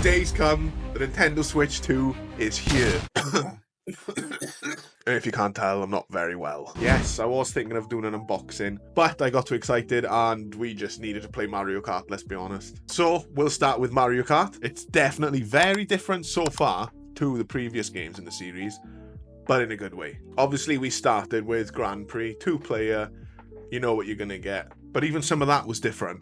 day's come. The Nintendo Switch 2 is here. If you can't tell, I'm not very well. Yes, I was thinking of doing an unboxing, but I got too excited and we just needed to play Mario Kart, let's be honest. So, we'll start with Mario Kart. It's definitely very different so far to the previous games in the series, but in a good way. Obviously, we started with Grand Prix, 2-player, you know what you're gonna get. But even some of that was different.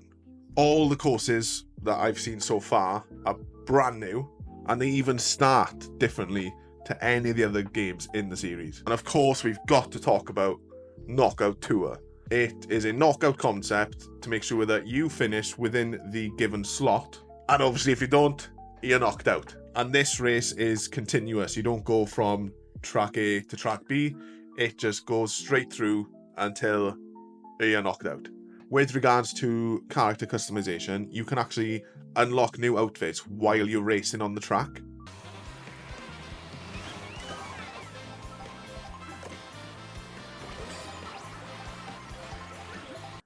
All the courses that I've seen so far are brand new, and they even start differently to any of the other games in the series. And of course, we've got to talk about Knockout Tour. It is a knockout concept to make sure that you finish within the given slot. And obviously, if you don't, you're knocked out. And this race is continuous. You don't go from track A to track B. It just goes straight through until you're knocked out. With regards to character customization, you can actually unlock new outfits while you're racing on the track.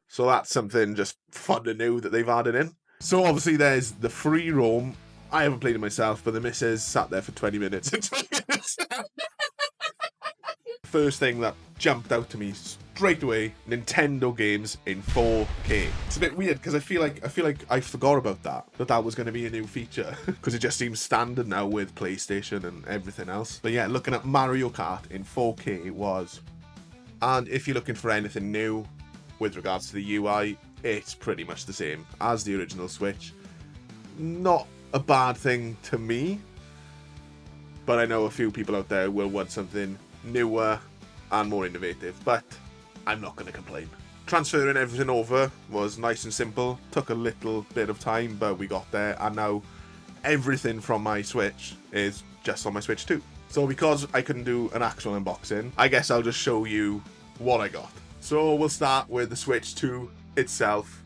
So that's something just fun and new that they've added in. So obviously there's the free roam. I haven't played it myself, but the missus sat there for 20 minutes. First thing that jumped out to me straight away, Nintendo games in 4K. It's a bit weird because I feel like I forgot about that was going to be a new feature because it just seems standard now with PlayStation and everything else. But yeah, looking at Mario Kart in 4K it was. And if you're looking for anything new with regards to the UI, it's pretty much the same as the original Switch. Not a bad thing to me, but I know a few people out there will want something newer and more innovative, but I'm not going to complain. Transferring everything over was nice and simple, took a little bit of time, but we got there, and now everything from my Switch is just on my Switch 2. So because I couldn't do an actual unboxing, I guess I'll just show you what I got. So we'll start with the Switch 2 itself.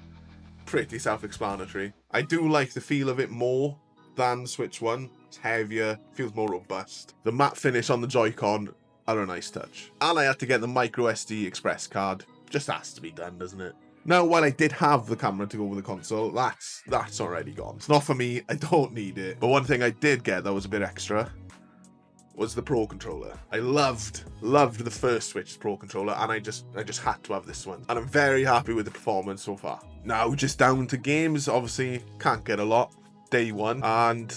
Pretty self-explanatory. I do like the feel of it more than Switch 1. It's heavier, feels more robust. The matte finish on the Joy-Con are a nice touch. And I had to get the microSD express card. Just has to be done, doesn't it? Now, while I did have the camera to go with the console, that's already gone. It's not for me, I don't need it. But one thing I did get that was a bit extra was the Pro Controller. I loved the first Switch Pro Controller, and I just had to have this one. And I'm very happy with the performance so far. Now, just down to games, obviously, can't get a lot. Day one, and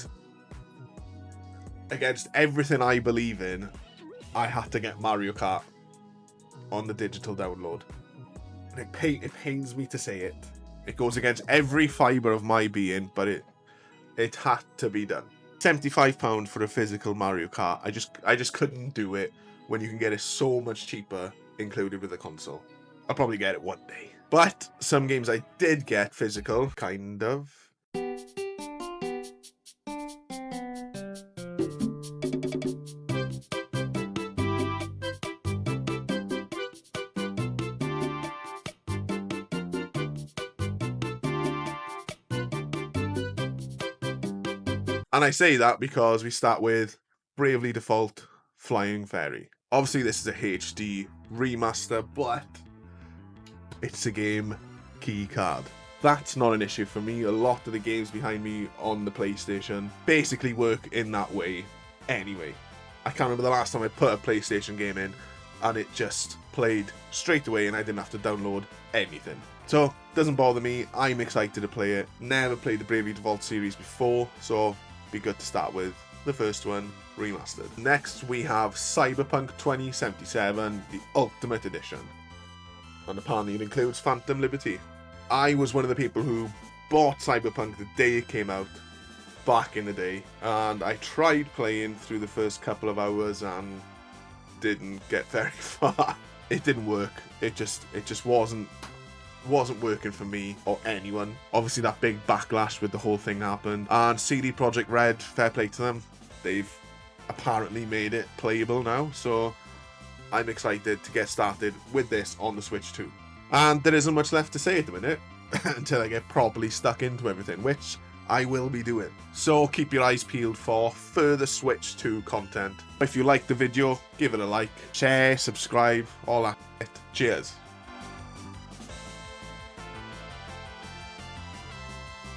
against everything I believe in, I had to get Mario Kart on the digital download. And it pains me to say it. It goes against every fibre of my being, but it had to be done. £75 for a physical Mario Kart. I just couldn't do it when you can get it so much cheaper included with the console. I'll probably get it one day. But some games I did get physical, kind of. And I say that because we start with Bravely Default Flying Fairy. Obviously this is a HD remaster, but it's a game key card. That's not an issue for me. A lot of the games behind me on the PlayStation basically work in that way anyway. I can't remember the last time I put a PlayStation game in and it just played straight away and I didn't have to download anything. So, doesn't bother me. I'm excited to play it. Never played the Bravely Default series before, so be good to start with the first one remastered. Next we have Cyberpunk 2077, the Ultimate Edition. And apparently it includes Phantom Liberty. I was one of the people who bought Cyberpunk the day it came out, back in the day, and I tried playing through the first couple of hours and didn't get very far. It didn't work. It just wasn't working for me or anyone. Obviously that big backlash with the whole thing happened, and CD Projekt Red, fair play to them, they've apparently made it playable now, so I'm excited to get started with this on the Switch 2. And there isn't much left to say at the minute until I get properly stuck into everything, which I will be doing. So keep your eyes peeled for further Switch 2 content. If you liked the video, give it a like, share, subscribe, all that. Cheers.